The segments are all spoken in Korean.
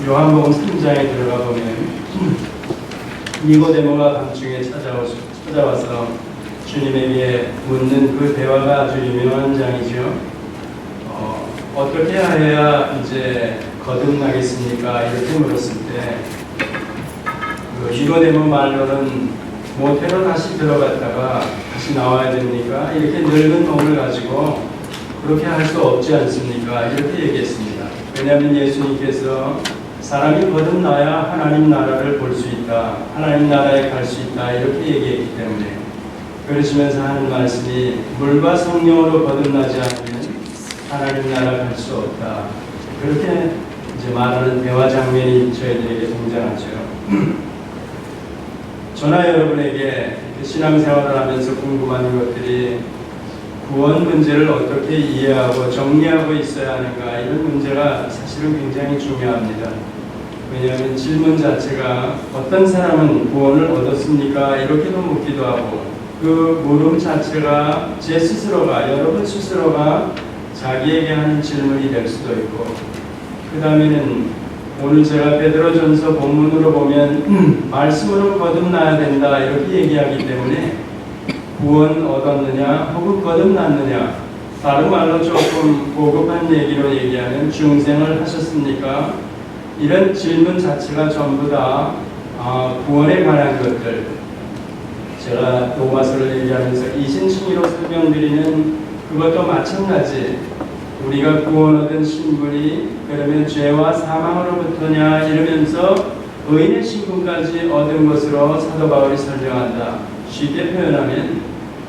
요한복음 3장에 들어가 보면 니고데모가 밤중에 찾아와서 주님에게 묻는 그 대화가 아주 유명한 장이죠. 어떻게 하여야 이제 거듭나겠습니까? 이렇게 물었을 때 니고데모 말로는 모태로 다시 들어갔다가 다시 나와야 됩니까? 이렇게 늙은 몸을 가지고 그렇게 할 수 없지 않습니까? 이렇게 얘기했습니다. 왜냐하면 예수님께서 사람이 거듭나야 하나님 나라를 볼 수 있다, 하나님 나라에 갈 수 있다 이렇게 얘기했기 때문에, 그러시면서 하는 말씀이 물과 성령으로 거듭나지 않으면 하나님 나라 갈 수 없다, 그렇게 이제 말하는 대화 장면이 저희들에게 등장하죠. 저나 여러분에게 신앙생활을 하면서 궁금한 것들이 구원 문제를 어떻게 이해하고 정리하고 있어야 하는가, 이런 문제가 사실은 굉장히 중요합니다. 왜냐하면 질문 자체가 어떤 사람은 구원을 얻었습니까? 이렇게도 묻기도 하고, 그 물음 자체가 제 스스로가, 여러분 스스로가 자기에게 하는 질문이 될 수도 있고, 그 다음에는 오늘 제가 베드로전서 본문으로 보면 말씀으로 거듭나야 된다 이렇게 얘기하기 때문에 구원 얻었느냐 혹은 거듭났느냐, 다른 말로 조금 고급한 얘기로 얘기하면 중생을 하셨습니까? 이런 질문 자체가 전부 다 구원에 관한 것들, 제가 로마서를 얘기하면서 이신칭의로 설명드리는 그것도 마찬가지. 우리가 구원 얻은 신분이 그러면 죄와 사망으로부터냐 이러면서 의인의 신분까지 얻은 것으로 사도 바울이 설명한다. 쉽게 표현하면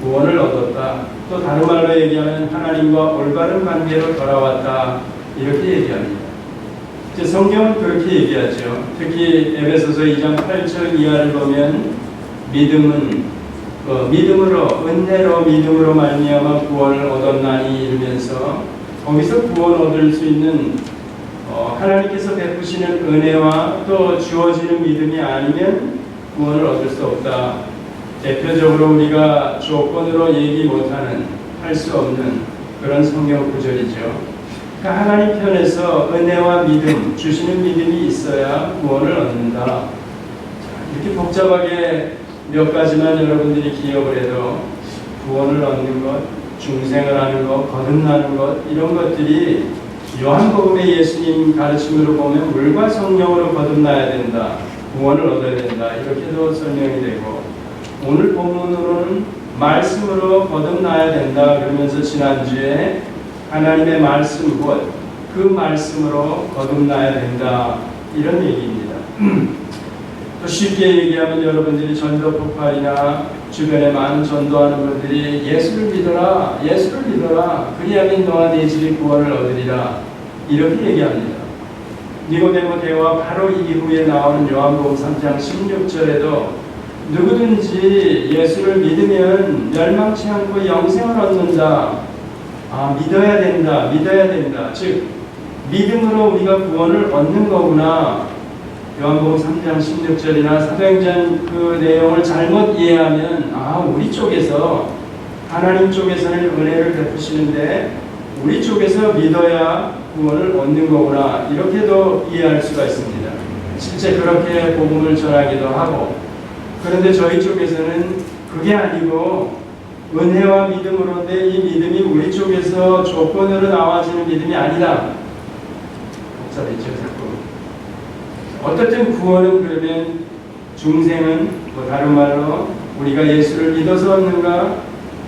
구원을 얻었다. 또 다른 말로 얘기하면 하나님과 올바른 관계로 돌아왔다 이렇게 얘기합니다. 이제 성경은 그렇게 얘기하죠. 특히 에베소서 2장 8절 이하를 보면 믿음은 믿음으로 은혜로 믿음으로 말미암아 구원을 얻었나니 이러면서 거기서 구원 얻을 수 있는 하나님께서 베푸시는 은혜와 또 주어지는 믿음이 아니면 구원을 얻을 수 없다. 대표적으로 우리가 조건으로 얘기 못하는, 할 수 없는 그런 성경 구절이죠. 그러니까 하나님 편에서 은혜와 믿음, 주시는 믿음이 있어야 구원을 얻는다. 이렇게 복잡하게 몇 가지만 여러분들이 기억을 해도 구원을 얻는 것, 중생을 하는 것, 거듭나는 것, 이런 것들이 요한복음의 예수님 가르침으로 보면 물과 성령으로 거듭나야 된다, 구원을 얻어야 된다 이렇게도 설명이 되고, 오늘 본문으로는 말씀으로 거듭나야 된다 그러면서 지난주에 하나님의 말씀 곧 그 말씀으로 거듭나야 된다 이런 얘기입니다. 또 쉽게 얘기하면 여러분들이 전도 폭발이나 주변에 많은 전도하는 분들이 예수를 믿어라, 예수를 믿어라, 그리하면 너와 네 집이 구원을 얻으리라 이렇게 얘기합니다. 니고데모 대화 바로 이후에 나오는 요한복음 3장 16절에도 누구든지 예수를 믿으면 멸망치 않고 영생을 얻는다. 믿어야 된다, 믿어야 된다. 즉 믿음으로 우리가 구원을 얻는 거구나. 요한복음 3장 16절이나 사도행전 그 내용을 잘못 이해하면 우리 쪽에서, 하나님 쪽에서는 은혜를 베푸시는데 우리 쪽에서 믿어야 구원을 얻는 거구나 이렇게도 이해할 수가 있습니다. 실제 그렇게 복음을 전하기도 하고, 그런데 저희 쪽에서는 그게 아니고 은혜와 믿음으로인데 이 믿음이 우리 쪽에서 조건으로 나와지는 믿음이 아니다. 복잡했죠, 자꾸. 어떻든 구원은 그러면 중생은 다른 말로 우리가 예수를 믿어서 얻는가,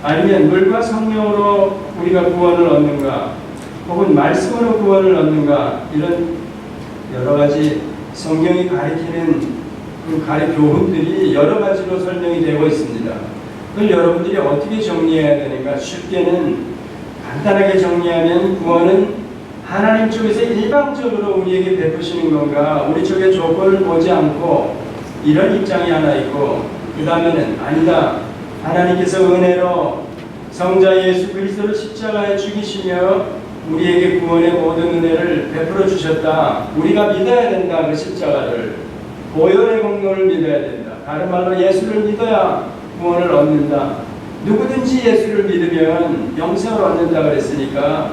아니면 물과 성령으로 우리가 구원을 얻는가, 혹은 말씀으로 구원을 얻는가, 이런 여러 가지 성경이 가리키는 그 교훈들이 여러 가지로 설명이 되고 있습니다. 그걸 여러분들이 어떻게 정리해야 되는가? 쉽게는 간단하게 정리하면 구원은 하나님 쪽에서 일방적으로 우리에게 베푸시는 건가, 우리 쪽에 조건을 보지 않고 이런 입장이 하나 있고, 그 다음에는 아니다, 하나님께서 은혜로 성자 예수 그리스도를 십자가에 죽이시며 우리에게 구원의 모든 은혜를 베풀어 주셨다. 우리가 믿어야 된다. 그 십자가를, 보혈의 공로를 믿어야 된다. 다른 말로 예수를 믿어야 구원을 얻는다. 누구든지 예수를 믿으면 영생을 얻는다 그랬으니까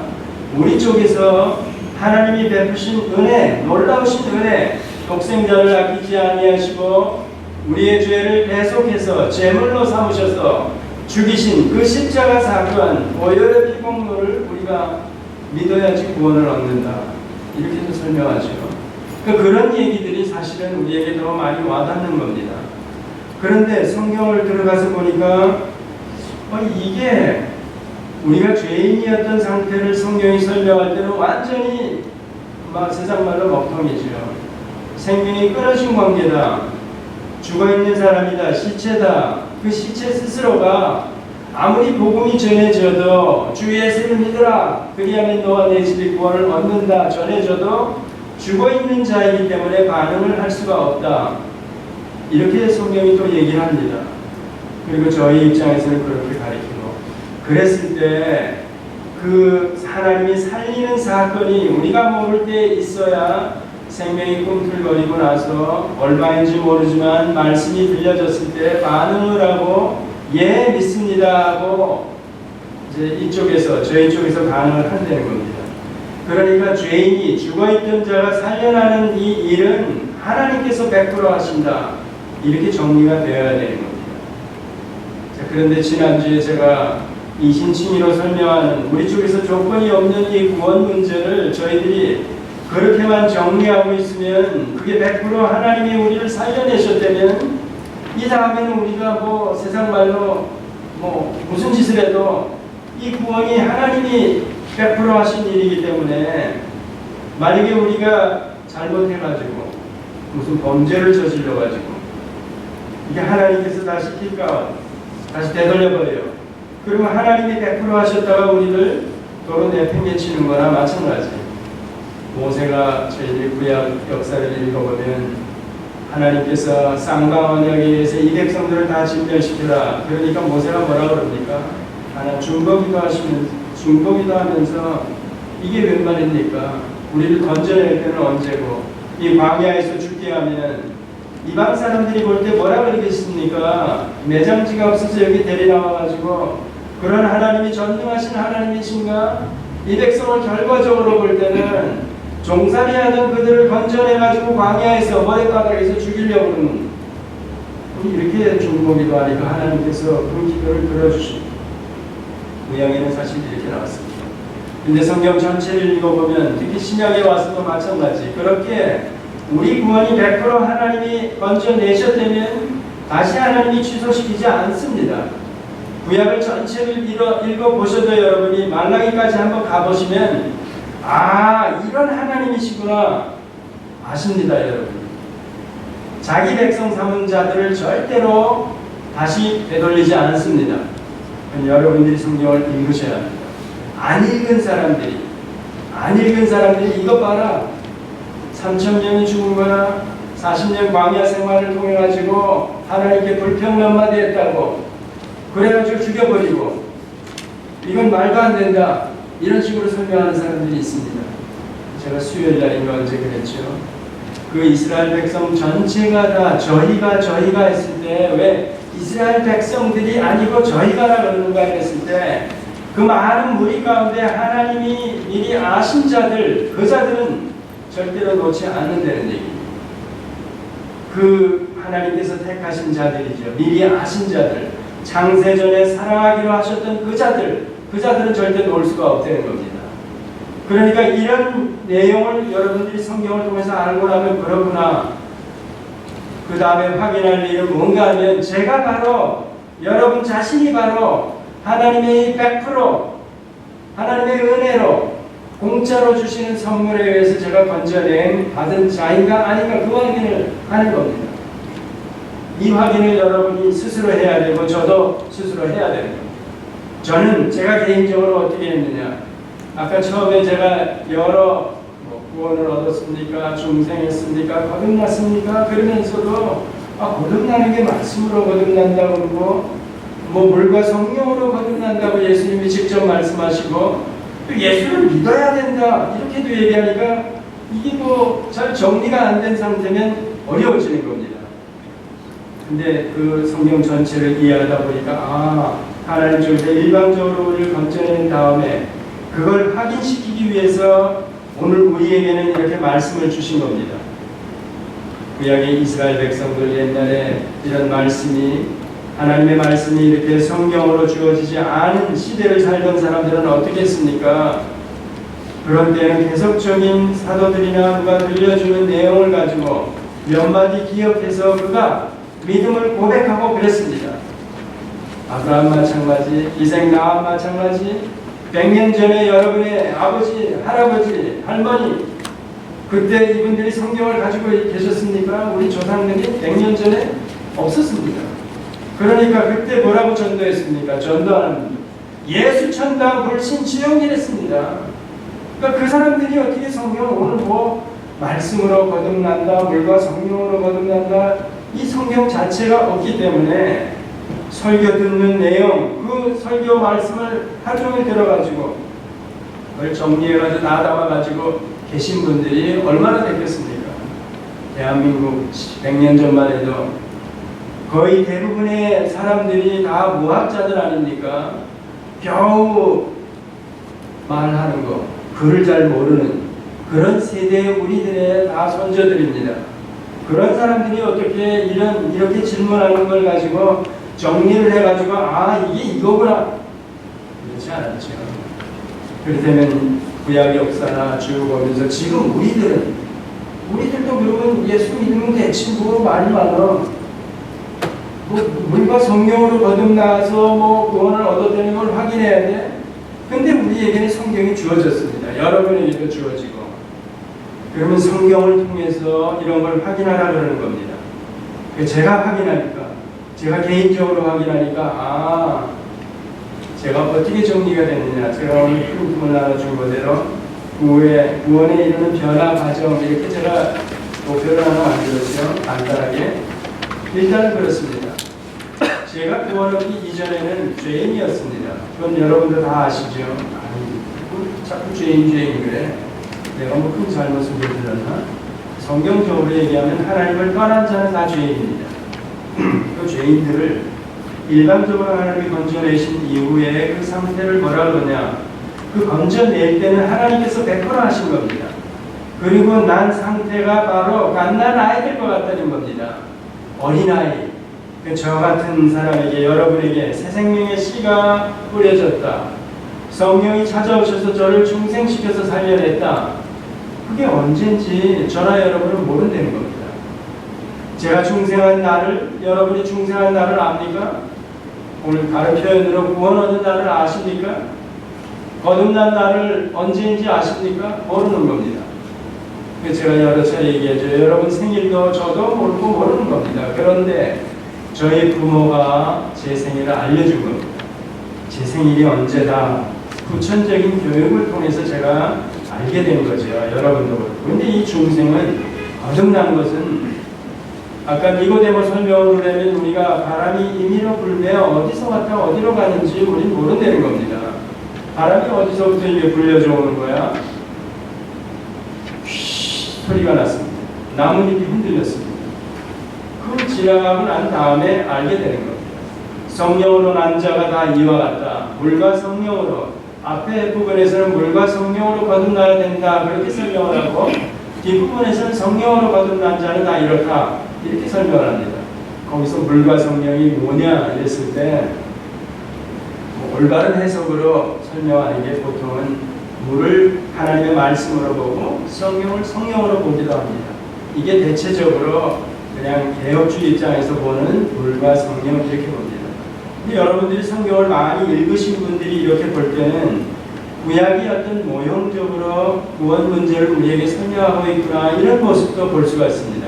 우리 쪽에서 하나님이 베푸신 은혜, 놀라우신 은혜, 독생자를 아끼지 아니하시고 우리의 죄를 배속해서 제물로 삼으셔서 죽이신 그 십자가 사건, 보혈의 피공로를 우리가 믿어야지 구원을 얻는다. 이렇게도 설명하죠. 그런 얘기들이 사실은 우리에게 더 많이 와닿는 겁니다. 그런데 성경을 들어가서 보니까 이게 우리가 죄인이었던 상태를 성경이 설명할 때는 완전히 세상 말로 먹통이죠. 생명이 끊어진 관계다. 죽어있는 사람이다. 시체다. 그 시체 스스로가 아무리 복음이 전해져도 주 예수를 믿으라. 그리하면 너와 내 집이 구원을 얻는다. 전해져도 죽어있는 자이기 때문에 반응을 할 수가 없다. 이렇게 성경이 또 얘기를 합니다. 그리고 저희 입장에서는 그렇게 가르치고 그랬을 때 그 하나님이 살리는 사건이 우리가 모를 때 있어야 생명이 꿈틀거리고 나서 얼마인지 모르지만 말씀이 들려졌을 때 반응을 하고 예 믿습니다 하고 이제 이쪽에서 저희 쪽에서 반응을 한다는 겁니다. 그러니까 죄인이 죽어있던 자가 살려나는 이 일은 하나님께서 100% 하신다. 이렇게 정리가 되어야 되는 겁니다. 자, 그런데 지난주에 제가 이신칭의로 설명하는 우리 쪽에서 조건이 없는 이 구원 문제를 저희들이 그렇게만 정리하고 있으면 그게 100% 하나님이 우리를 살려내셨다면 이 다음에는 우리가 세상 말로 무슨 짓을 해도 이 구원이 하나님이 100% 하신 일이기 때문에 만약에 우리가 잘못해가지고 무슨 범죄를 저질러가지고 이게 하나님께서 다시 다시 되돌려버려요. 그러면 하나님이 100% 하셨다가 우리를 도로 내팽개치는 거나 마찬가지. 모세가 저희들이 구약 역사를 읽어보면 하나님께서 쌍방 언약에 의해서 이 백성들을 다 진멸시키라. 그러니까 모세가 뭐라 그럽니까? 하나 중보기도 하면서 이게 웬 말입니까? 우리를 건져낼 때는 언제고 이 광야에서 죽게 하면 이방 사람들이 볼 때 뭐라 그러겠습니까? 매장지가 없어서 여기 데려나와가지고 그런 하나님이 전능하신 하나님이신가? 이 백성을 결과적으로 볼 때는 종살이하던 그들을 건져내가지고 광야에서 머리바닥에서 죽이려고 그러는 이렇게 중보기도 하니까 하나님께서 그 기도를 들어주십니다. 구약에는 사실 이렇게 나왔습니다. 근데 성경 전체를 읽어보면 특히 신약에 와서도 마찬가지. 그렇게 우리 구원이 100% 하나님이 건져내셨다면 다시 하나님이 취소시키지 않습니다. 구약을 전체를 읽어보셔도 여러분이 말라기까지 한번 가보시면 이런 하나님이시구나 아십니다. 여러분. 자기 백성 삼은 자들을 절대로 다시 되돌리지 않습니다. 여러분들이 성경을 읽으셔야 합니다. 안 읽은 사람들이 이것 봐라. 3,000년이 죽은 거나 40년 광야 생활을 통해 가지고 하나님께 불평면마되었다고 그래가지고 죽여버리고 이건 말도 안 된다 이런 식으로 설명하는 사람들이 있습니다. 제가 수요일날인가 언제 그랬죠. 그 이스라엘 백성 전체가 다 저희가 했을 때 왜 이스라엘 백성들이 아니고 저희가라 그러는가 했을 때 그 많은 무리 가운데 하나님이 미리 아신 자들 그 자들은 절대로 놓지 않는다는 얘기입니다. 그 하나님께서 택하신 자들이죠. 미리 아신 자들 창세전에 사랑하기로 하셨던 그 자들은 절대 놓을 수가 없다는 겁니다. 그러니까 이런 내용을 여러분들이 성경을 통해서 알고 나면 그러구나. 그 다음에 확인할 일은 뭔가 하면 제가 바로 여러분 자신이 바로 하나님의 100% 하나님의 은혜로 공짜로 주시는 선물에 의해서 제가 건져낸 받은 자인가 아닌가 그 확인을 하는 겁니다. 이 확인을 여러분이 스스로 해야 되고 저도 스스로 해야 되는 겁니다. 저는 제가 개인적으로 어떻게 했느냐. 아까 처음에 제가 여러 구원을 얻었습니까? 중생했습니까? 거듭났습니까? 그러면서도 거듭나는 게 말씀으로 거듭난다고 그러고 물과 성령으로 거듭난다고 예수님이 직접 말씀하시고 또 예수를 믿어야 된다 이렇게도 얘기하니까 이게 잘 정리가 안 된 상태면 어려워지는 겁니다. 근데 그 성경 전체를 이해하다 보니까 하나님 쪽에서 일방적으로 우리를 건져낸 다음에 그걸 확인시키기 위해서 오늘 우리에게는 이렇게 말씀을 주신 겁니다. 구약의 이스라엘 백성들 옛날에 이런 말씀이 하나님의 말씀이 이렇게 성경으로 주어지지 않은 시대를 살던 사람들은 어떻게 했습니까? 그런 때는 계속적인 사도들이나 누가 들려주는 내용을 가지고 몇 마디 기억해서 그가 믿음을 고백하고 그랬습니다. 아브라함 마찬가지, 이삭 나함 마찬가지, 100년 전에 여러분의 아버지, 할아버지, 할머니 그때 이분들이 성경을 가지고 계셨습니까? 우리 조상들이 100년 전에 없었습니다. 그러니까 그때 뭐라고 전도했습니까? 전도하는 예수 천당 불신 지옥이랬습니다. 그러니까 그 사람들이 어떻게 성경 오늘 뭐 말씀으로 거듭난다, 물과 성령으로 거듭난다, 이 성경 자체가 없기 때문에 설교 듣는 내용, 그 설교 말씀을 하루 종일 들어가지고 그걸 정리해가지고 나담아가지고 계신 분들이 얼마나 됐겠습니까? 대한민국 100년 전만 해도 거의 대부분의 사람들이 다 무학자들 아닙니까? 겨우 말하는 거, 글을 잘 모르는 그런 세대의 우리들의 다 손자들입니다. 그런 사람들이 어떻게 이렇게 질문하는 걸 가지고 정리를 해가지고 이게 이거구나 그렇지 않았죠. 그렇다면 구약 역사나 쭉 보면서 지금 우리들도 그러면 예수 믿으면 대체 뭐 말이 많아. 물과 성령으로 거듭나서 구원을 얻어내는 걸 확인해야 돼. 근데 우리에게는 성경이 주어졌습니다. 여러분에게도 주어지고. 그러면 성경을 통해서 이런 걸 확인하라 그러는 겁니다. 제가 확인하니까, 제가 개인적으로 확인하니까, 제가 어떻게 정리가 됐느냐. 제가 오늘 큰 나눠준 그대로 구원에 이르는 변화 과정, 이렇게 제가 목표를 하나 만들었죠. 간단하게. 일단은 그렇습니다. 제가 구원하기 이전에는 죄인이었습니다. 그건 여러분들 다 아시죠? 자꾸 죄인 그래. 내가 뭐 큰 잘못을 저질렀나? 성경적으로 얘기하면 하나님을 떠난 자는 다 죄인입니다. 그 죄인들을 일반적으로 하나님이 건져내신 이후에 그 상태를 뭐라 그러냐? 그 건져낼 때는 하나님께서 100% 하신 겁니다. 그리고 난 상태가 바로 갓난 아이 될 것 같다는 겁니다. 어린아이. 저 같은 사람에게, 여러분에게 새 생명의 씨가 뿌려졌다. 성령이 찾아오셔서 저를 중생시켜서 살려냈다. 그게 언젠지 저나 여러분은 모른다는 겁니다. 제가 중생한 날을, 여러분이 중생한 날을 압니까? 오늘 다른 표현으로 구원 얻은 날을 아십니까? 거듭난 날을 언제인지 아십니까? 모르는 겁니다. 제가 여러 차례 얘기하죠. 여러분 생일도 저도 모르고 모르는 겁니다. 그런데 저희 부모가 제 생일을 알려준 겁니다. 제 생일이 언제다. 후천적인 교육을 통해서 제가 알게 된 거죠. 여러분도 그렇고. 근데 이 중생은 거듭난 것은 아까 니고데모 설명을 하면 우리가 바람이 임의로 불며 어디서 왔다 어디로 가는지 우린 모른다는 겁니다. 바람이 어디서부터 이게 불려져 오는 거야? 휘 소리가 났습니다. 나뭇잎이 흔들렸습니다. 그 지나가고 난 다음에 알게 되는 겁니다. 성령으로 난 자가 다 이와 같다. 물과 성령으로. 앞에 부분에서는 물과 성령으로 거듭나야 된다. 그렇게 설명을 하고 뒷부분에서는 성령으로 거듭난 자는 다 이렇다. 이렇게 설명을 합니다. 거기서 물과 성령이 뭐냐 이랬을 때 올바른 해석으로 설명하는 게 보통은 물을 하나님의 말씀으로 보고 성령을 성령으로 보기도 합니다. 이게 대체적으로 그냥 개혁주의 입장에서 보는 물과 성령 이렇게 봅니다. 근데 여러분들이 성경을 많이 읽으신 분들이 이렇게 볼 때는 구약이 어떤 모형적으로 구원 문제를 우리에게 설명하고 있구나 이런 모습도 볼 수가 있습니다.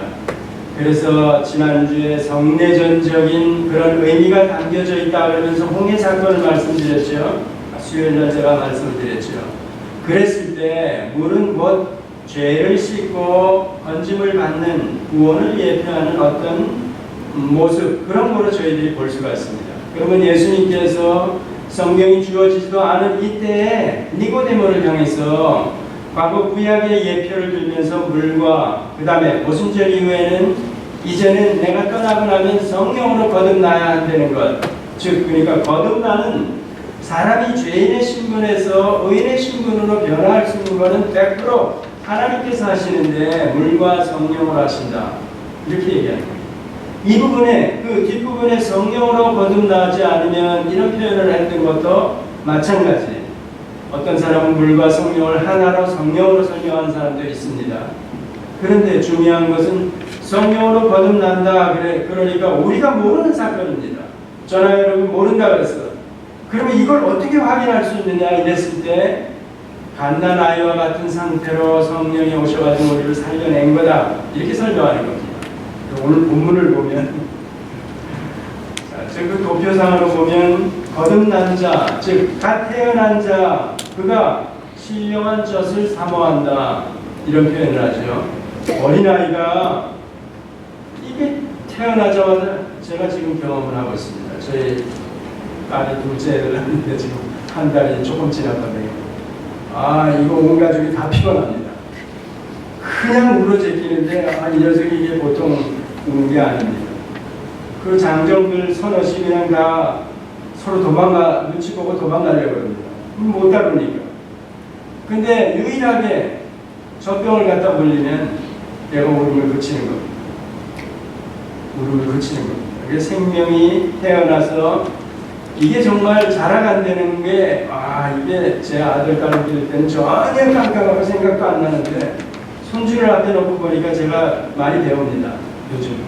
그래서 지난주에 성내전적인 그런 의미가 담겨져 있다 그러면서 홍해 사건을 말씀드렸죠. 수요일날 제가 말씀을 드렸죠. 그랬을 때 물은 곧 죄를 씻고 건짐을 받는 구원을 예표하는 어떤 모습 그런 거로 저희들이 볼 수가 있습니다. 그러면 예수님께서 성경이 주어지지도 않은 이때에 니고데모를 향해서 과거 구약의 예표를 들면서 물과 그 다음에 오순절 이후에는 이제는 내가 떠나고 나면 성령으로 거듭나야 한다는 것. 즉 그러니까 거듭나는 사람이 죄인의 신분에서 의인의 신분으로 변화할 수 있는 것은 100% 하나님께서 하시는데 물과 성령으로 하신다. 이렇게 얘기합니다. 이 부분에 그 뒷부분에 성령으로 거듭나지 않으면 이런 표현을 했던 것도 마찬가지예요. 어떤 사람은 물과 성령을 하나로 성령으로 설명하는 사람도 있습니다. 그런데 중요한 것은 성령으로 거듭난다. 그러니까 우리가 모르는 사건입니다. 저나 여러분 모른다 그랬어. 그러면 이걸 어떻게 확인할 수 있느냐 이랬을 때 갓난아이와 같은 상태로 성령이 오셔가지고 우리를 살려낸 거다. 이렇게 설명하는 겁니다. 오늘 본문을 보면 그 도표상으로 보면 거듭난 자, 즉 갓 태어난 자 그가 신령한 젖을 사모한다. 이런 표현을 하죠. 어린아이가 이게 태어나자마자 제가 지금 경험을 하고 있습니다. 저희 딸이 둘째 애를 낳는데 지금 한 달이 조금 지났거든요. 이거 온 가족이 다 피곤합니다. 그냥 울어제끼는데 이 녀석이 이게 보통 우는 게 아닙니다. 그 장정들 서너시 그냥 다 서로 눈치 보고 도망가려고 합니다. 못 다루니까. 근데 유일하게 젖병을 갖다 물리면 내가 울음을 그치는 겁니다. 울음을 그치는 겁니다. 그게 생명이 태어나서 이게 정말 자라간다는 게 이게 제 아들 딸을 기를 때는 전혀 깜깜하고 생각도 안 나는데 손주를 앞에 놓고 보니까 제가 많이 배웁니다. 요즘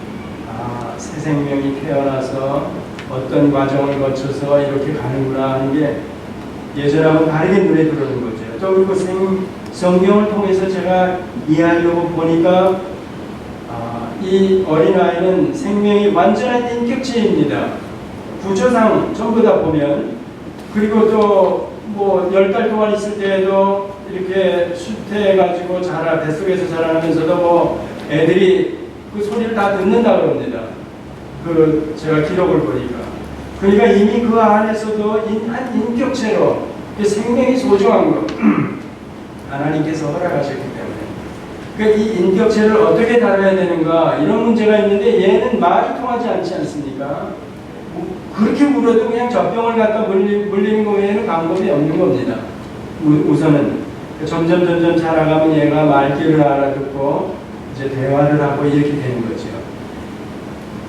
새 생명이 태어나서 어떤 과정을 거쳐서 이렇게 가는구나 하는 게 예전하고 다르게 눈에 들어오는 거죠. 또 그리고 성경을 통해서 제가 이해하려고 보니까 이 어린아이는 생명이 완전한 인격체입니다. 구조상 전부 다 보면 그리고 또 뭐 10달 동안 있을 때에도 이렇게 슈트해가지고 뱃속에서 자라면서도 뭐 애들이 그 소리를 다 듣는다 그럽니다. 제가 기록을 보니까. 그러니까 이미 그 안에서도 한 인격체로 생명이 소중한 거 하나님께서 허락하셨기 때문에 그러니까 이 인격체를 어떻게 다뤄야 되는가 이런 문제가 있는데 얘는 말이 통하지 않지 않습니까? 그렇게 물어도 그냥 젖병을 갖다 물리는 거 외에는 방법이 없는 겁니다. 우선은 점점 자라가면 얘가 말귀를 알아듣고 이제 대화를 하고 이렇게 되는 거죠.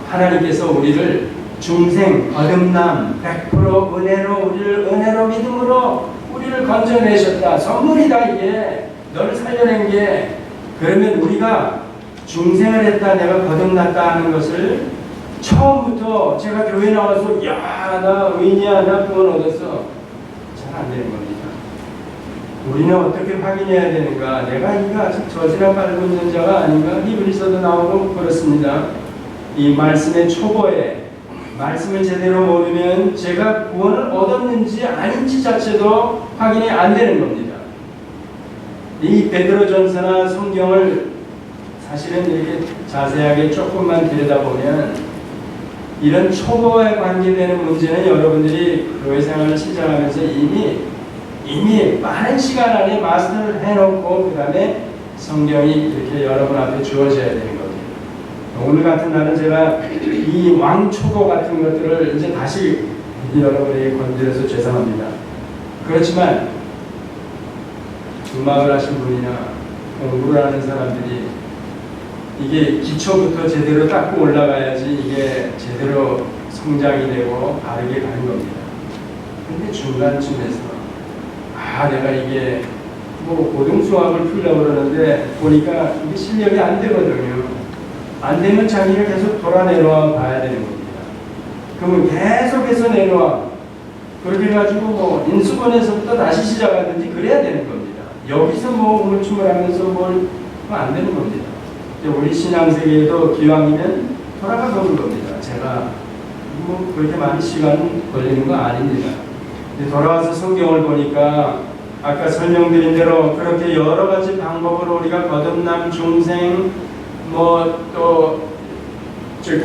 하나님께서 우리를 중생, 거듭남, 100% 은혜로 우리를 은혜로 믿음으로 우리를 건져내셨다. 선물이다 이게. 너를 살려낸 게. 그러면 우리가 중생을 했다, 내가 거듭났다 하는 것을 처음부터 제가 교회 나와서 나 의인이야, 나 구원 얻었어. 잘 안 되는 겁니다. 우리는 어떻게 확인해야 되는가? 내가 이거 아직 저지나 빨고 있는 자가 아닌가? 히브리서도 나오고 그렇습니다. 이 말씀의 초보에 말씀을 제대로 모르면 제가 구원을 얻었는지 아닌지 자체도 확인이 안 되는 겁니다. 이 베드로전서나 성경을 사실은 이렇게 자세하게 조금만 들여다보면 이런 초보에 관계되는 문제는 여러분들이 교회 생활을 시작하면서 이미 많은 시간 안에 마스터를 해놓고 그 다음에 성경이 이렇게 여러분 앞에 주어져야 되는 겁니다. 오늘 같은 날은 제가 이 왕초보 같은 것들을 이제 다시 여러분에게 건드려서 죄송합니다. 그렇지만 음악을 하신 분이나 공부를 하는 사람들이 이게 기초부터 제대로 닦고 올라가야지 이게 제대로 성장이 되고 바르게 가는 겁니다. 근데 중간쯤에서 내가 이게 뭐 고등수학을 풀려고 그러는데 보니까 이게 실력이 안 되거든요. 안 되면 자기가 계속 돌아 내려와 봐야 되는 겁니다. 그러면 계속해서 내려와. 그렇게 해가지고 뭐 인수분에서부터 다시 시작하든지 그래야 되는 겁니다. 여기서 뭐 우물쭈물 하면서 안 되는 겁니다. 우리 신앙세계에도 기왕이면 돌아가 보는 겁니다. 제가 뭐 그렇게 많은 시간 걸리는 거 아닙니다. 돌아와서 성경을 보니까 아까 설명드린 대로 그렇게 여러 가지 방법으로 우리가 거듭남, 중생, 또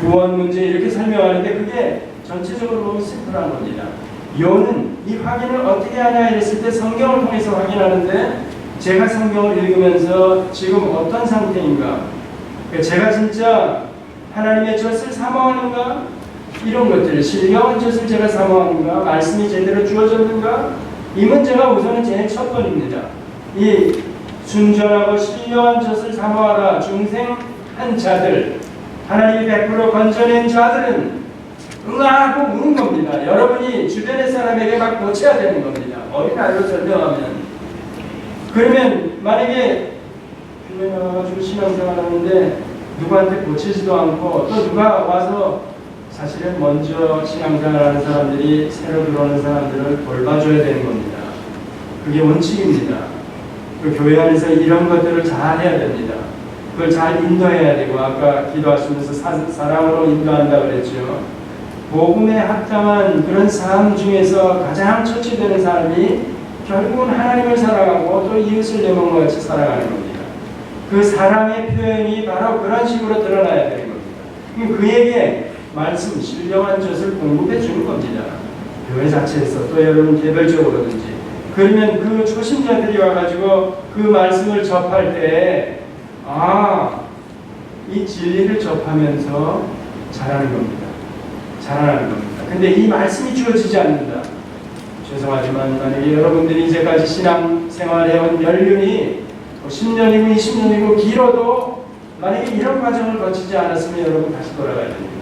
구원 문제 이렇게 설명하는데 그게 전체적으로 보면 심플한 겁니다. 요는 이 확인을 어떻게 하냐 이랬을 때 성경을 통해서 확인하는데 제가 성경을 읽으면서 지금 어떤 상태인가? 제가 진짜 하나님의 젖을 사모하는가? 이런 것들, 신령한 젖을 제가 사모하는가, 말씀이 제대로 주어졌는가, 이 문제가 우선은 제일 첫 번입니다. 이 순전하고 신령한 젖을 사모하라 중생한 자들, 하나님이 100% 건져낸 자들은 응하고 우는 겁니다. 여러분이 주변의 사람에게 막 고쳐야 되는 겁니다. 어린아이로 설명하면. 그러면 만약에 교회 나와가지고 신앙생활 하는데 누구한테 고치지도 않고 또 누가 와서 사실은 먼저 신앙생활하는 사람들이 새로 들어오는 사람들을 돌봐줘야 되는 겁니다. 그게 원칙입니다. 그 교회 안에서 이런 것들을 잘 해야 됩니다. 그걸 잘 인도해야 되고, 아까 기도하시면서 사랑으로 인도한다고 그랬죠. 복음에 합당한 그런 삶 중에서 가장 처치되는 삶이 결국은 하나님을 사랑하고 또 이웃을 내 몸과 같이 사랑하는 겁니다. 그 사랑의 표현이 바로 그런 식으로 드러나야 되는 겁니다. 그에게 말씀, 신령한 젖을 공급해 주는 겁니다. 교회 자체에서 또 여러분 개별적으로든지. 그러면 그 초신자들이 와가지고 그 말씀을 접할 때 이 진리를 접하면서 자라는 겁니다. 자라나는 겁니다. 근데 이 말씀이 주어지지 않는다. 죄송하지만 만약에 여러분들이 이제까지 신앙생활해온 연륜이 10년이고 20년이고 길어도 만약에 이런 과정을 거치지 않았으면 여러분 다시 돌아가야 됩니다.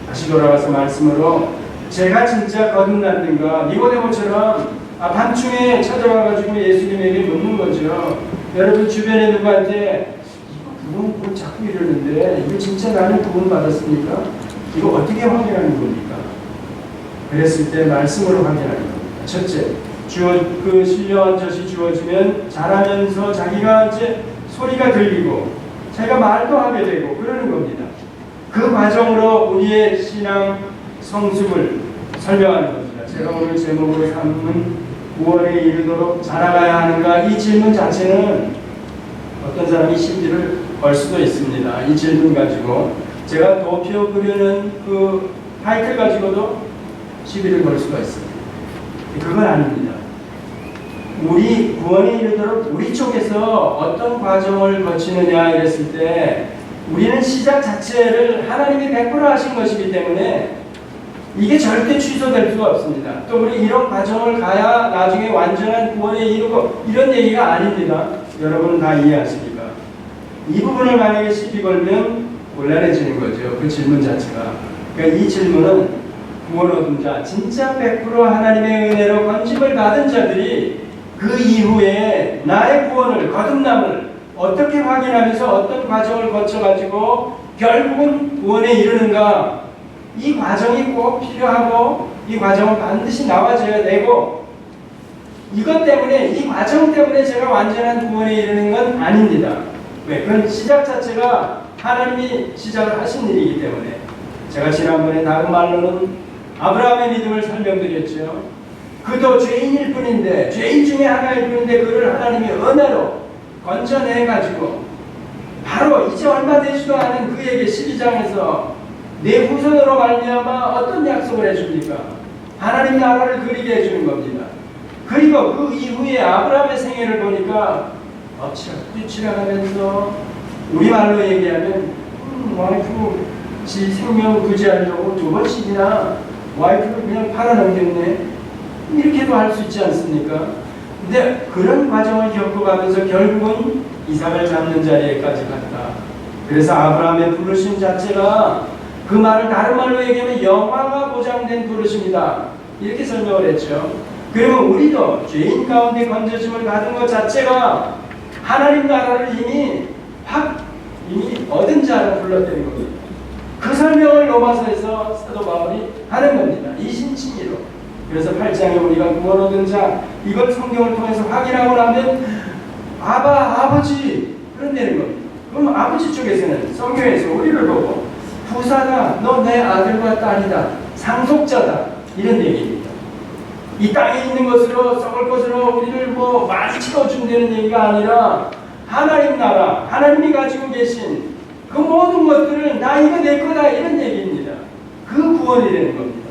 다시 돌아가서 말씀으로 제가 진짜 거듭났는가, 니고데모처럼 밤중에 찾아와가지고 예수님에게 묻는 거죠. 여러분 주변에 누구한테 이거 뭐 자꾸 이러는데 이거 진짜 나는 구원 받았습니까? 이거 어떻게 확인하는 겁니까? 그랬을 때 말씀으로 확인하는 겁니다. 첫째, 그 신령한 젖이 주어지면 자라면서 자기가 이제 소리가 들리고 자기가 말도 하게 되고 그러는 겁니다. 그 과정으로 우리의 신앙 성숙을 설명하는 겁니다. 제가 오늘 제목으로 삼은 구원에 이르도록 자라가야 하는가, 이 질문 자체는 어떤 사람이 시비를 걸 수도 있습니다. 이 질문 가지고 제가 도표 그리는 그 타이틀 가지고도 시비를 걸 수가 있습니다. 그건 아닙니다. 우리 구원에 이르도록 우리 쪽에서 어떤 과정을 거치느냐 이랬을 때 우리는 시작 자체를 하나님이 100% 하신 것이기 때문에 이게 절대 취소될 수가 없습니다. 또 우리 이런 과정을 가야 나중에 완전한 구원에 이르고 이런 얘기가 아닙니다. 여러분은 다 이해하십니까? 이 부분을 만약에 시비 걸면 곤란해지는 거죠. 그 질문 자체가. 그러니까 이 질문은 구원 얻은 자, 진짜 100% 하나님의 은혜로 건짐을 받은 자들이 그 이후에 나의 구원을, 거듭남을 어떻게 확인하면서 어떤 과정을 거쳐가지고 결국은 구원에 이르는가, 이 과정이 꼭 필요하고 이 과정은 반드시 나와줘야 되고, 이것 때문에, 이 과정 때문에 제가 완전한 구원에 이르는 건 아닙니다. 왜? 그건 시작 자체가 하나님이 시작을 하신 일이기 때문에. 제가 지난번에 다른 말로는 아브라함의 믿음을 설명드렸죠. 그도 죄인일 뿐인데, 죄인 중에 하나일 뿐인데 그를 하나님이 은혜로 건져내가지고 바로 이제 얼마 되지도 않은 그에게 12장에서 내 후손으로 말미암아 어떤 약속을 해줍니까? 하나님 나라를 그리게 해주는 겁니다. 그리고 그 이후에 아브라함의 생애를 보니까 엎치락뒤치락하면서 우리말로 얘기하면 와이프 지 생명 구제하려고 2번씩이나 와이프를 그냥 팔아넘겼네, 이렇게도 할 수 있지 않습니까? 근데 그런 과정을 겪어가면서 결국은 이삭을 잡는 자리에까지 갔다. 그래서 아브라함의 부르심 자체가 그 말을 다른 말로 얘기하면 영화가 보장된 부르심이다, 이렇게 설명을 했죠. 그러면 우리도 죄인 가운데 건져짐을 받은 것 자체가 하나님 나라를 이미 얻은 자로 불렀다는 겁니다. 그 설명을 로마서에서 사도 바울이 하는 겁니다. 이신칭의로. 그래서 8장에 우리가 구원 얻은 자, 이걸 성경을 통해서 확인하고 나면 아버지 그런다는 겁니다. 그럼 아버지 쪽에서는 성경에서 우리를 보고 부사다, 너 내 아들과 딸이다, 상속자다, 이런 얘기입니다. 이 땅에 있는 것으로 썩을 것으로 우리를 많이 채워준다는 얘기가 아니라 하나님 나라, 하나님이 가지고 계신 그 모든 것들을 나 이거 내 거다, 이런 얘기입니다. 그 구원이라는 겁니다.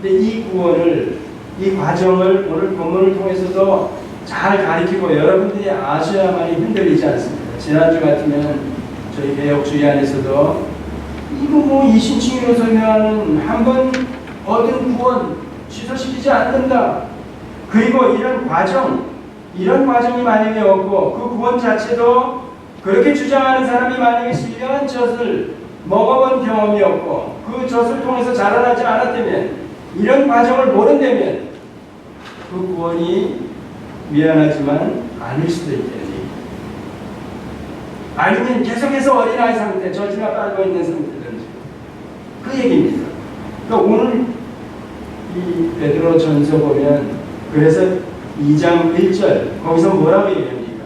근데 이 구원을, 이 과정을 오늘 본문을 통해서도 잘 가르치고 여러분들이 아셔야만이 흔들리지 않습니다. 지난주 같으면 저희 개혁주의 안에서도 이거 뭐 이신칭의로 설명하는 한 번 얻은 구원 취소시키지 않는다. 그리고 이런 과정이 만약에 없고 그 구원 자체도 그렇게 주장하는 사람이 만약에 신령한 젖을 먹어본 경험이 없고 그 젖을 통해서 자라나지 않았다면, 이런 과정을 모른다면 그 구원이 미안하지만 아닐 수도 있겠니. 아니면 계속해서 어린아이 상태, 젖이나 빨고 있는 상태든지, 그 얘기입니다. 그러니까 오늘 이 베드로전서 보면, 그래서 2장 1절 거기서 뭐라고 얘기합니까?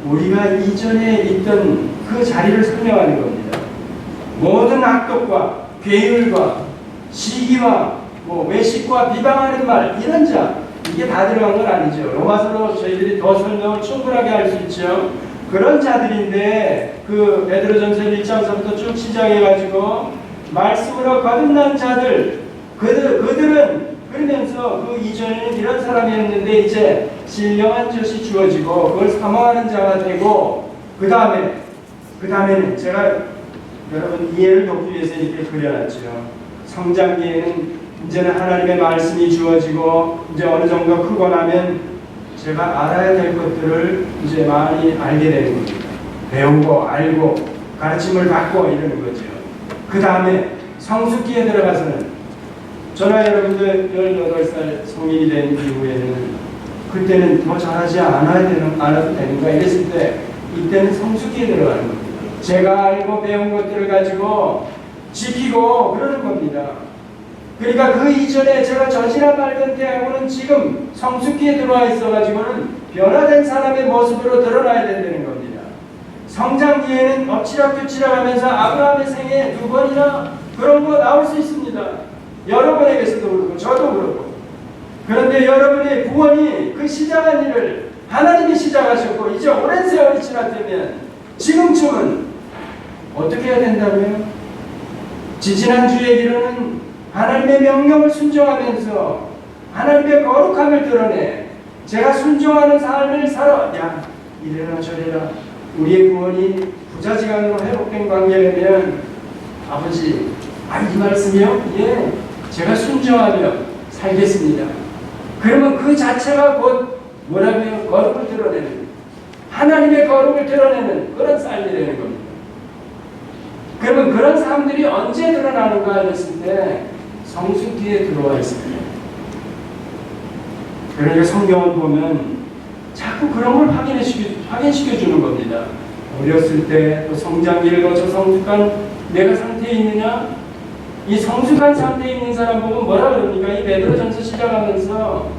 우리가 이전에 있던 그 자리를 설명하는 겁니다. 모든 악독과 괴율과 시기와 외식과 비방하는 말, 이런 자, 이게 다 들어간 건 아니죠. 로마서로 저희들이 더 설명을 충분하게 할 수 있죠. 그런 자들인데 그 베드로전서 1장서부터 쭉 시작해가지고 말씀으로 거듭난 자들, 그들은 그러면서 그 이전에는 이런 사람이었는데 이제 신령한 젖이 주어지고 그걸 사모하는 자가 되고, 그 다음에는 제가 여러분 이해를 돕기 위해서 이렇게 그려놨죠. 성장기에는 이제는 하나님의 말씀이 주어지고 이제 어느 정도 크고 나면 제가 알아야 될 것들을 이제 많이 알게 되는 겁니다. 배우고 알고 가르침을 받고 이러는 거죠. 그 다음에 성숙기에 들어가서는, 저나 여러분들 18살 성인이 된 이후에는 그때는 더 잘하지 않아도 되는가 이랬을 때, 이때는 성숙기에 들어가는 겁니다. 제가 알고 배운 것들을 가지고 지키고 그러는 겁니다. 그러니까 그 이전에 제가 젖이나 빨던 때하고는 지금 성숙기에 들어와 있어가지고는 변화된 사람의 모습으로 드러나야 된다는 겁니다. 성장기에는 엎치락뒤치락 하면서 아브라함의 생애 2번이나 그런 거 나올 수 있습니다. 여러분에게서도 그렇고 저도 그렇고. 그런데 여러분의 구원이 그 시작한 일을 하나님이 시작하셨고 이제 오랜 세월이 지났다면 지금쯤은 어떻게 해야 된다고요? 지지난주 얘기로는 하나님의 명령을 순종하면서 하나님의 거룩함을 드러내 제가 순종하는 삶을 살아. 야, 이래라 저래라. 우리의 구원이 부자지간으로 회복된 관계라면, 아버지, 이 말씀이요? 예, 제가 순종하며 살겠습니다. 그러면 그 자체가 곧 뭐라고요? 거룩을 드러내는, 하나님의 거룩을 드러내는 그런 삶이 되는 겁니다. 그러면 그런 사람들이 언제 드러나는가 했을 때 성숙기에 들어와 있습니다. 그러니까 성경을 보면 자꾸 그런 걸 확인시켜 주는 겁니다. 어렸을 때 또 성장기를 거쳐 성숙한 내가 상태에 있느냐? 이 성숙한 상태에 있는 사람 보면 뭐라 그럽니까? 이 베드로전서 시작하면서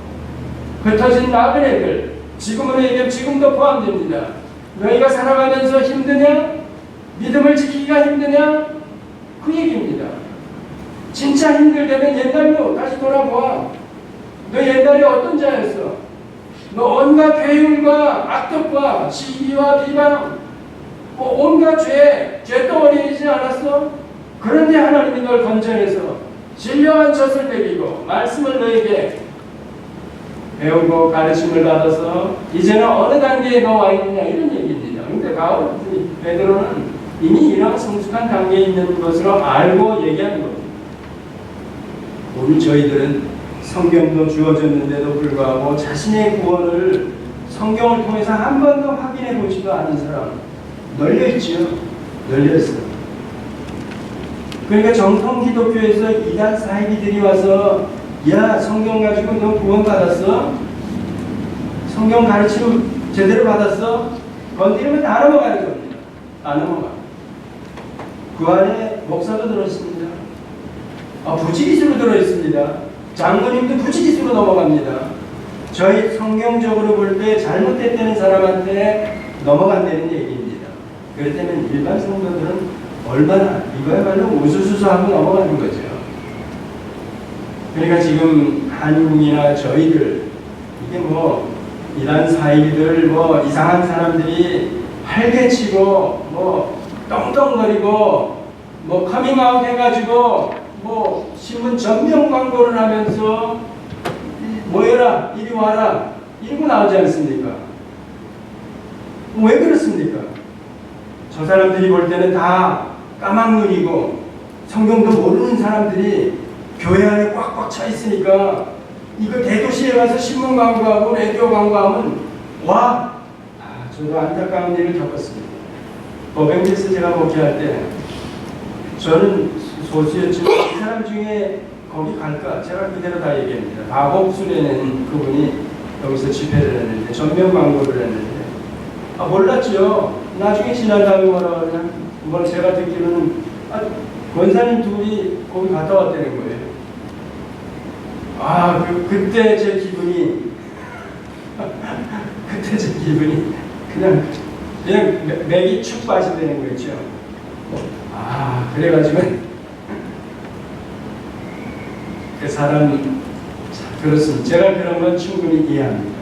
흩어진 나그네 애들, 지금으로 얘기하면 지금도 포함됩니다. 너희가 살아가면서 힘드냐? 믿음을 지키기가 힘드냐? 그 얘기입니다. 진짜 힘들다면 옛날로 다시 돌아보아. 너 옛날에 어떤 자였어? 너 온갖 괴율과 악독과 시기와 비방, 온갖 죄덩어리이지 않았어? 그런데 하나님이 널 건져내서 신령한 젖을 먹이고 말씀을 너에게 배우고 가르침을 받아서 이제는 어느 단계에 너 와 있느냐, 이런 얘기입니다. 그런데 베드로는 이미 이런 성숙한 단계에 있는 것으로 알고 얘기하는 겁니다. 오늘 저희들은 성경도 주어졌는데도 불구하고 자신의 구원을 성경을 통해서 한 번도 확인해 보지도 않은 사람 널려있지요. 널려있어요. 그러니까 정통 기독교에서 이단 사이비들이 와서 야, 성경 가지고 너 구원 받았어? 성경 가르침 제대로 받았어? 건드리면 다 넘어가는 겁니다. 안 넘어가. 그 안에 목사도 들어있습니다. 부지기수로 들어있습니다. 장로님도 부지기수로 넘어갑니다. 저희 성경적으로 볼 때 잘못됐다는 사람한테 넘어간다는 얘기입니다. 그렇다면 일반 성도들은 얼마나 이거야말로 우수수수하고 넘어가는 거죠. 그러니까 지금 한국이나 저희들, 이게 이단 사이비들, 이상한 사람들이 활개치고 떵떵거리고 커밍아웃 해가지고 신문 전면 광고를 하면서 뭐해라, 이리 와라, 이러고 나오지 않습니까? 왜 그렇습니까? 저 사람들이 볼 때는 다 까막눈이고 성경도 모르는 사람들이 교회 안에 꽉꽉 차 있으니까 이거 대도시에 가서 신문 광고하고 라디오 광고하면 와! 저도 안타까운 일을 겪었습니다. 버뱅크에서 제가 목회할 때 저는 소수였지만 이 사람 중에 거기 갈까? 제가 그대로 다 얘기합니다. 박옥순이라는 그분이 여기서 집회를 했는데 전면 광고를 했는데 몰랐죠. 나중에 지난 다음에 뭐라 그러냐. 뭘 제가 듣기로는 권사님 둘이 거기 갔다 왔다는 거예요. 그때 제 기분이 그때 제 기분이 그냥 맥이 축 빠지는 거 있죠. 그래가지고 그 사람 그렇습니다. 제가 그런 건 충분히 이해합니다.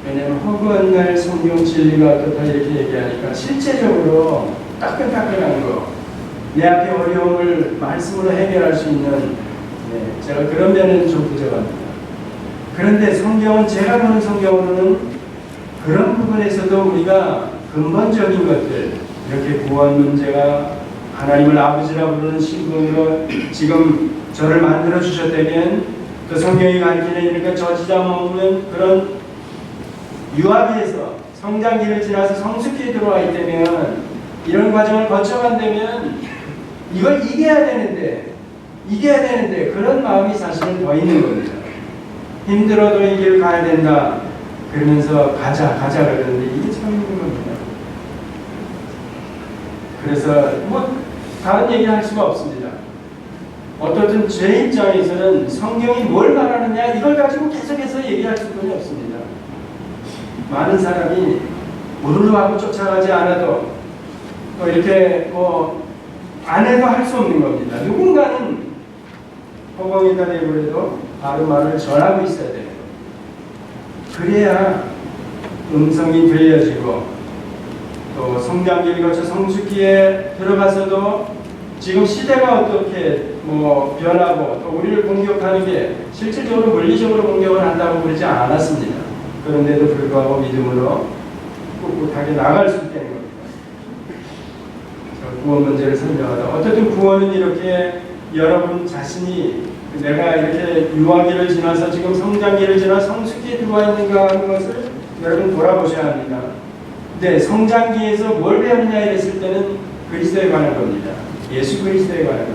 왜냐하면 허구한 날 성경 진리가 어떻다 이렇게 얘기하니까 실제적으로 따끈따끈한 거, 내 앞에 어려움을 말씀으로 해결할 수 있는 제가 그런 면에는 좀 부족합니다. 그런데 성경은 제가 보는 성경으로는 그런 부분에서도 우리가 근본적인 것들, 이렇게 구원 문제가 하나님을 아버지라고 부르는 신분으로 지금 저를 만들어 주셨다면 그 성경이 가르치는 이렇게 저지장 없는 그런 유아기에서 성장기를 지나서 성숙기에 들어와 있다면 이런 과정을 거쳐간다면 이걸 이겨야 되는데 그런 마음이 사실은 더 있는 겁니다. 힘들어도 이 길을 가야 된다 그러면서 가자 그러는데 이게 참 힘든 겁니다. 그래서 다른 얘기 할 수가 없습니다. 어떻든 제 입장에서는 성경이 뭘 말하느냐 이걸 가지고 계속해서 얘기할 수는 없습니다. 많은 사람이 우르르하고 쫓아가지 않아도 또 이렇게 안 해도 할 수 없는 겁니다. 누군가는 허공에다 내버려도 바른 말을 전하고 있어야 돼요. 그래야 음성이 들려지고 또 성장기를 거쳐 성숙기에 들어가서도 지금 시대가 어떻게 변하고 또 우리를 공격하는 게 실질적으로 물리적으로 공격을 한다고 그러지 않았습니다. 그런데도 불구하고 믿음으로 꿋꿋하게 나갈 수 있다는 겁니다. 구원 문제를 설명하다. 어쨌든 구원은 이렇게 여러분 자신이 내가 이렇게 유아기를 지나서 지금 성장기를 지나 성숙기에 들어와 있는가 하는 것을 여러분 돌아보셔야 합니다. 근데 성장기에서 뭘 배우느냐 이랬을 때는 그리스도에 관한 겁니다. 예수 그리스도에 관한 것.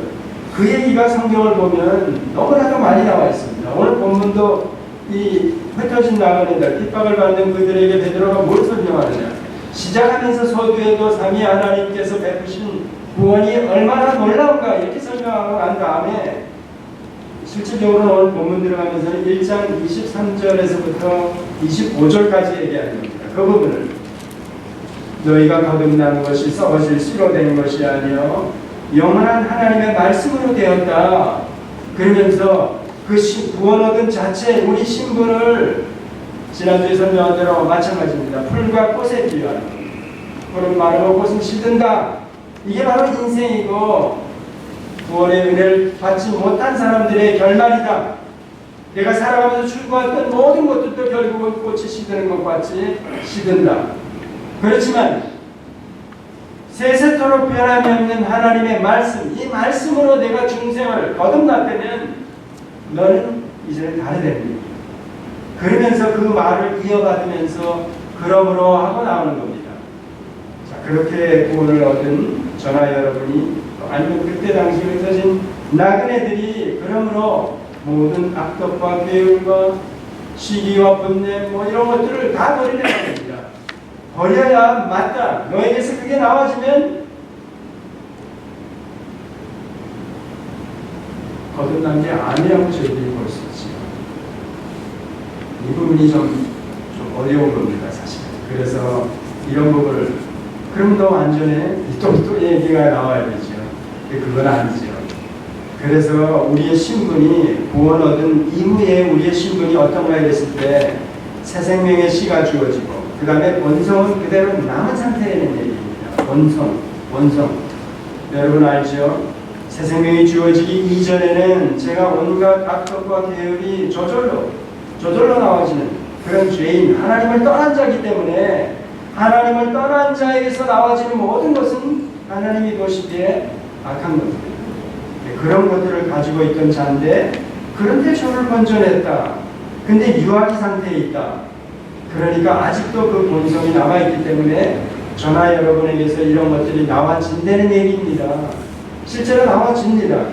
그 얘기가 성경을 보면 너무나도 많이 나와 있습니다. 오늘 본문도 이 흩어진 나그네들, 핍박을 받는 그들에게 베드로가 뭘 설명하느냐. 시작하면서 서두에도 삼위 하나님께서 베푸신 구원이 얼마나 놀라운가 이렇게 설명하고 난 다음에 실질적으로는 오늘 본문 들어가면서는 1장 23절에서부터 25절까지 얘기하는 겁니다. 그 부분을 너희가 거듭난 것이 썩어질 씨로 된 것이 아니요 영원한 하나님의 말씀으로 되었다. 그러면서 그 구원 얻은 자체 우리 신분을 지난주에 설명한 대로 마찬가지입니다. 풀과 꽃에 비유하는 풀은 마르고 꽃은 시든다. 이게 바로 인생이고 구원의 은혜를 받지 못한 사람들의 결말이다. 내가 살아가면서 추구했던 모든 것들도 결국은 꽃이 시드는 것 같이 시든다. 그렇지만 세세토록 변함이 없는 하나님의 말씀, 이 말씀으로 내가 중생을 거듭났다면 너는 이제는 다르답니다. 그러면서 그 말을 이어받으면서 그러므로 하고 나오는 겁니다. 자, 그렇게 구원을 얻은 저나 여러분이 아니면 그때 당시 흩어진 나그네들이 그러므로 모든 악독과 배움과 시기와 분냄 이런 것들을 다 버리려고 합니다. 버려야 맞다. 너에게서 그게 나와지면 거듭난 게 아니라고 저희들이 볼 수 있지요. 이 부분이 좀 어려운 겁니다, 사실. 그래서 이런 부분을 그럼 더 완전해 또 얘기가 나와야 되죠. 그건 아니죠. 그래서 우리의 신분이 구원 얻은 이후에 우리의 신분이 어떤가 했을 때 새 생명의 씨가 주어지고 그 다음에 원성은 그대로 남은 상태에 있는 얘기입니다. 원성. 여러분 알죠? 새 생명이 주어지기 이전에는 제가 온갖 악독과 게으리 저절로 나와지는 그런 죄인, 하나님을 떠난 자이기 때문에 하나님을 떠난 자에게서 나와지는 모든 것은 하나님이 보시기에 악한 것들. 그런 것들을 가지고 있던 자인데 그런데 저를 건져냈다. 근데 유아기 상태에 있다. 그러니까 아직도 그 본성이 남아있기 때문에 저나 여러분에게서 이런 것들이 나와진다는 얘기입니다. 실제로 나와집니다.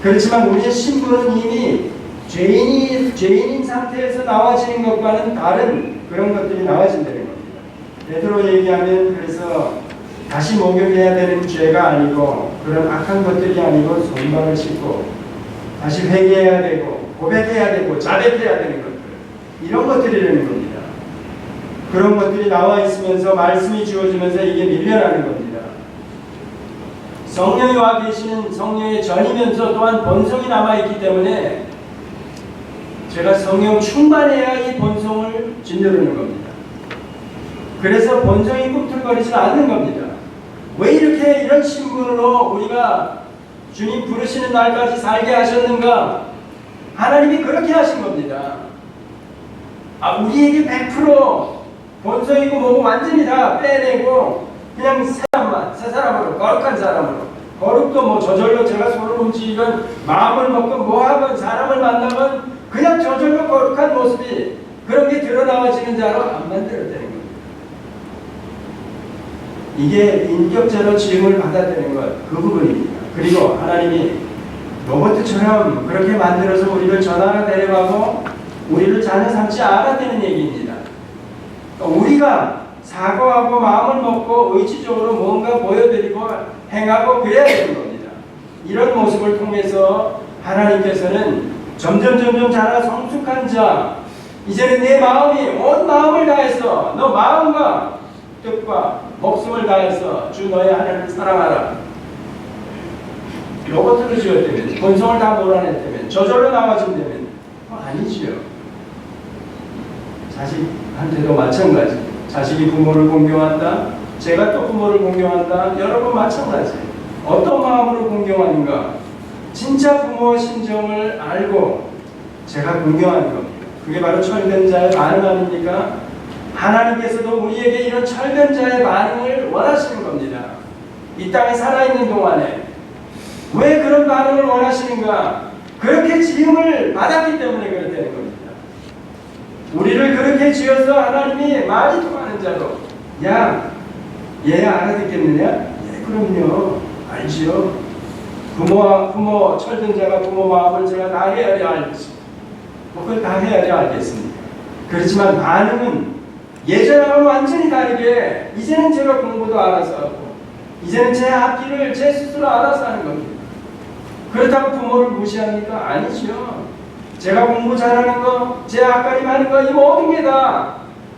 그렇지만 우리의 신분은 이미 죄인인 상태에서 나와지는 것과는 다른 그런 것들이 나와진다는 겁니다. 베드로 얘기하면 그래서 다시 목욕해야 되는 죄가 아니고 그런 악한 것들이 아니고 손발을 씻고 다시 회개해야 되고 고백해야 되고 자백해야 되는 것들, 이런 것들이라는 겁니다. 그런 것들이 나와 있으면서 말씀이 주어지면서 이게 밀려나는 겁니다. 성령이 와 계시는 성령의 전이면서 또한 본성이 남아있기 때문에 제가 성령 충만해야 이 본성을 짓누르는 겁니다. 그래서 본성이 꿈틀거리지 않는 겁니다. 왜 이렇게 이런 신분으로 우리가 주님 부르시는 날까지 살게 하셨는가? 하나님이 그렇게 하신 겁니다. 우리에게 100% 본성이고 뭐고 완전히 다 빼내고 그냥 새 사람으로, 거룩한 사람으로, 거룩도 뭐 저절로 제가 손을 움직이건 마음을 먹건 뭐하건 사람을 만나건 그냥 저절로 거룩한 모습이 그런 게 드러나와지는 자로 안 만들어내는 겁니다. 이게 인격자로 지음을 받아들이는 것, 그 부분입니다. 그리고 하나님이 로봇처럼 그렇게 만들어서 우리를 전하러 데려가고 우리를 자녀 삼지 않았다는 얘기입니다. 우리가 사고하고 마음을 먹고 의지적으로 뭔가 보여드리고 행하고 그래야 되는 겁니다. 이런 모습을 통해서 하나님께서는 점점 자라 성숙한 자, 이제는 내 마음이 온 마음을 다해서 너 마음과 뜻과 목숨을 다해서 주 너의 하나님을 사랑하라. 로봇으로 지었다면, 본성을 다 몰아냈다면, 저절로 나와진다면 아니지요. 자식한테도 마찬가지. 자식이 부모를 공경한다. 제가 또 부모를 공경한다. 여러분 마찬가지. 어떤 마음으로 공경하는가? 진짜 부모의 심정을 알고 제가 공경하는 겁니다. 그게 바로 철된 자의 반응 아닙니까? 하나님께서도 우리에게 이런 철된 자의 반응을 원하시는 겁니다. 이 땅에 살아있는 동안에 왜 그런 반응을 원하시는가? 그렇게 지음을 받았기 때문에 그렇다는 겁니다. 우리를 그렇게 지어서 하나님이 말이 통하는 자로, 야, 얘 알아듣겠느냐? 예, 그럼요. 알지요. 부모, 철든 자가 부모 마음을 제가 다 헤아려 알겠습니다. 그걸 다 헤아려 알겠습니다. 그렇지만 반응은 예전하고는 완전히 다르게 이제는 제가 공부도 알아서 하고 이제는 제 앞길을 제 스스로 알아서 하는 겁니다. 그렇다고 부모를 무시합니까? 아니죠. 제가 공부 잘하는 거, 제 앞가림 하는 거, 이 모든 게 다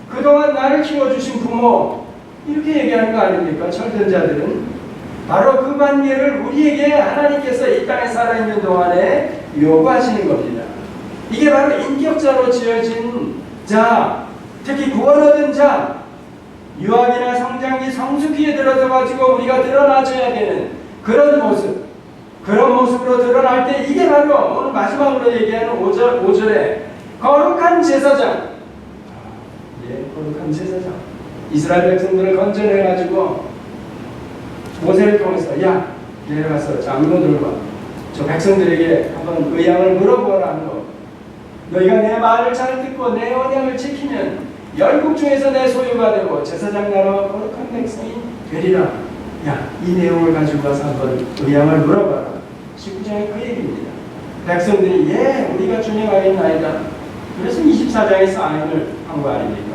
그동안 나를 키워주신 부모, 이렇게 얘기하는 거 아닙니까? 철든 자들은 바로 그 관계를 우리에게 하나님께서 이 땅에 살아있는 동안에 요구하시는 겁니다. 이게 바로 인격자로 지어진 자, 특히 구원 얻은 자, 유학이나 성장기 성숙기에 들어서가지고 우리가 드러나줘야 되는 그런 모습, 그런 모습으로 드러날 때 이게 바로 오늘 마지막으로 얘기하는 5절에 거룩한 제사장. 예, 거룩한 제사장. 이스라엘 백성들을 건져내가지고 모세를 통해서 야, 내려가서 장로들과 저 백성들에게 한번 의향을 물어보라 하는 거. 너희가 내 말을 잘 듣고 내 언약을 지키면 열국 중에서 내 소유가 되고 제사장 나라와 거룩한 백성이 되리라. 야, 이 내용을 가지고 와서 한번 의향을 물어봐라. 19장에 그 얘기입니다. 백성들이 예, 우리가 준행하겠나이다. 그래서 24장에 사인을 한 거 아닙니까?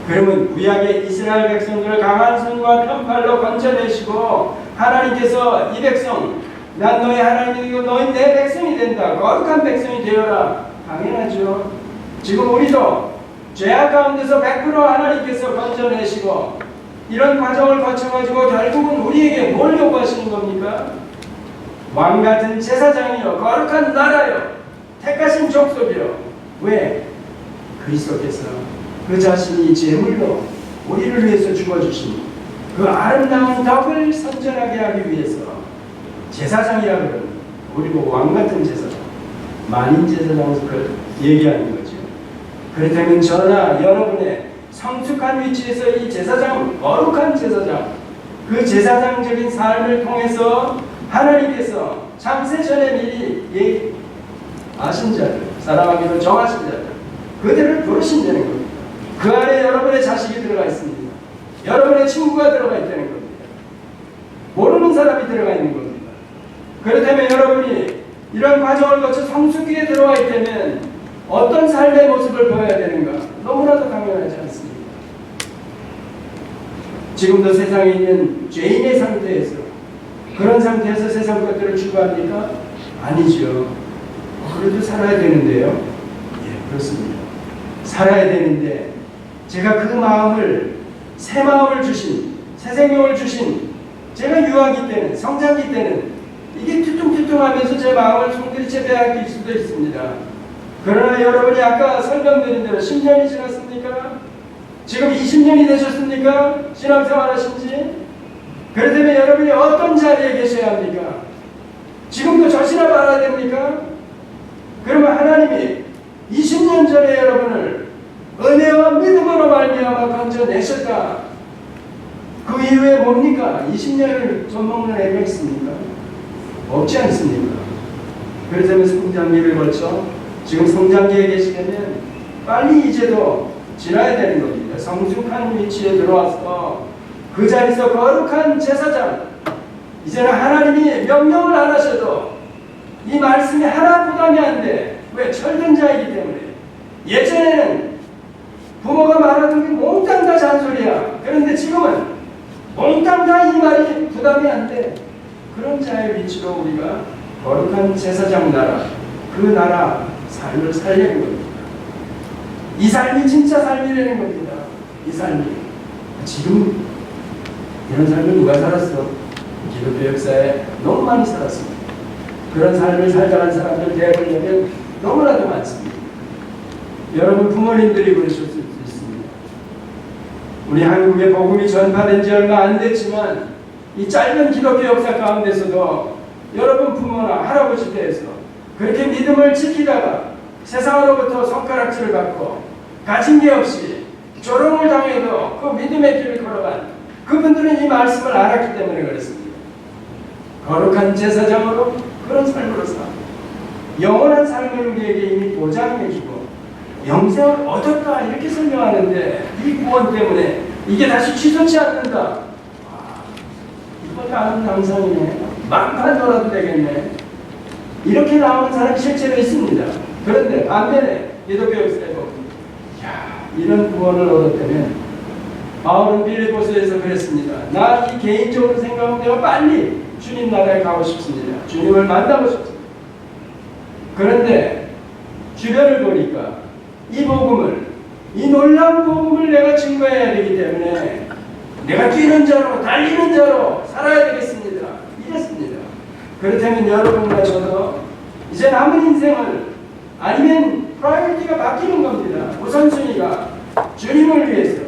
그러면 구약의 이스라엘 백성들을 강한 손과 편팔로 건져내시고 하나님께서 이 백성, 난 너희 하나님이고 너희 내 백성이 된다. 거룩한 백성이 되어라. 당연하죠. 지금 우리도 죄악 가운데서 100% 하나님께서 건져내시고 이런 과정을 거쳐가지고 결국은 우리에게 뭘 요구하시는 겁니까? 왕같은 제사장이요, 거룩한 나라요, 택하신 족속이요. 왜? 그리스도께서 그 자신이 제물로 우리를 위해서 죽어주신 그 아름다운 덕을 선전하게 하기 위해서 제사장이라 그러는, 우리 보고 왕같은 제사장, 만인 제사장을 얘기하는 거죠. 그렇다면 저나 여러분의 성숙한 위치에서 이 제사장, 거룩한 제사장, 그 제사장적인 삶을 통해서 하나님께서 창세 전에 미리 아신 자들, 사랑하기로 정하신 자들, 그들을 부르신다는 겁니다. 그 안에 여러분의 자식이 들어가 있습니다. 여러분의 친구가 들어가 있다는 겁니다. 모르는 사람이 들어가 있는 겁니다. 그렇다면 여러분이 이런 과정을 거쳐 성숙기에 들어와 있다면 어떤 삶의 모습을 보여야 되는가? 너무나도 당연하지 않습니다. 지금도 세상에 있는 죄인의 상태에서, 그런 상태에서 세상 것들을 추구합니까? 아니죠. 그래도 살아야 되는데요. 예, 그렇습니다. 살아야 되는데 제가 그 마음을, 새 마음을 주신, 새 생명을 주신, 제가 유아기 때는, 성장기 때는 이게 튜퉁튜퉁하면서 제 마음을 송두리째 빼앗길 수도 있습니다. 그러나 여러분이 아까 설명드린 대로 10년이 지났습니까? 지금 20년이 되셨습니까? 신앙생활 하신지? 그렇다면 여러분이 어떤 자리에 계셔야 합니까? 지금도 젖이나 말아야 됩니까? 그러면 하나님이 20년 전에 여러분을 은혜와 믿음으로 말미암아 건져내셨다. 그 이후에 뭡니까? 20년을 젖먹는 애가 있습니까? 없지 않습니까? 그렇다면 성장기를 거쳐 지금 성장기에 계시려면 빨리 이제도 지나야 되는 겁니다. 성숙한 위치에 들어와서 그 자리에서 거룩한 제사장, 이제는 하나님이 명령을 안 하셔도 이 말씀이 하나 부담이 안 돼. 왜? 철든 자이기 때문에. 예전에는 부모가 말하던 게 몽땅 다 잔소리야. 그런데 지금은 몽땅 다 이 말이 부담이 안 돼. 그런 자의 위치로 우리가 거룩한 제사장 나라, 그 나라 삶을 살려는 겁니다. 이 삶이 진짜 삶이라는 겁니다. 이 삶이. 지금 이런 삶을 누가 살았어? 기독교 역사에 너무 많이 살았습니다. 그런 삶을 살아가는 사람들 대보려면 너무나도 많습니다. 여러분 부모님들이 그러실 수도 있습니다. 우리 한국의 복음이 전파된 지 얼마 안 됐지만 이 짧은 기독교 역사 가운데서도 여러분 부모나 할아버지 때에서 그렇게 믿음을 지키다가 세상으로부터 손가락질을 받고 가진 게 없이 조롱을 당해도 그 믿음의 길을 걸어간 그분들은 이 말씀을 알았기 때문에 그렇습니다. 거룩한 제사장으로 그런 삶으로 사 영원한 삶을 우리에게 이미 보장해주고 영생을 얻었다 이렇게 설명하는데 이 구원 때문에 이게 다시 취소치 않는다. 이것도 아름당상이네. 막판 돌아도 되겠네. 이렇게 나오는 사람이 실제로 있습니다. 그런데 반면에 기독교 역사에 보면 이런 구원을 얻었다면 바울은 빌립보서에서 그랬습니다. 나 이 개인적으로 생각하면 내가 빨리 주님 나라에 가고 싶습니다. 주님을 만나고 싶습니다. 그런데 주변을 보니까 이 복음을, 이 놀라운 복음을 내가 증거해야 되기 때문에 내가 뛰는 자로, 달리는 자로 살아야 되겠습니다. 이랬습니다. 그렇다면 여러분과 저도 이제 남은 인생을, 아니면 프라이어리티가 바뀌는 겁니다. 우선순위가 주님을 위해서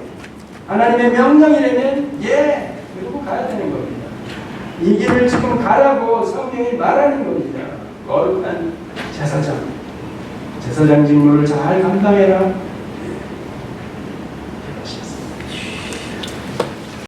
하나님의 명령이라면 그리고 가야 되는 겁니다. 이 길을 지금 가라고 성경이 말하는 겁니다. 거룩한 제사장 직무를 잘 감당해라.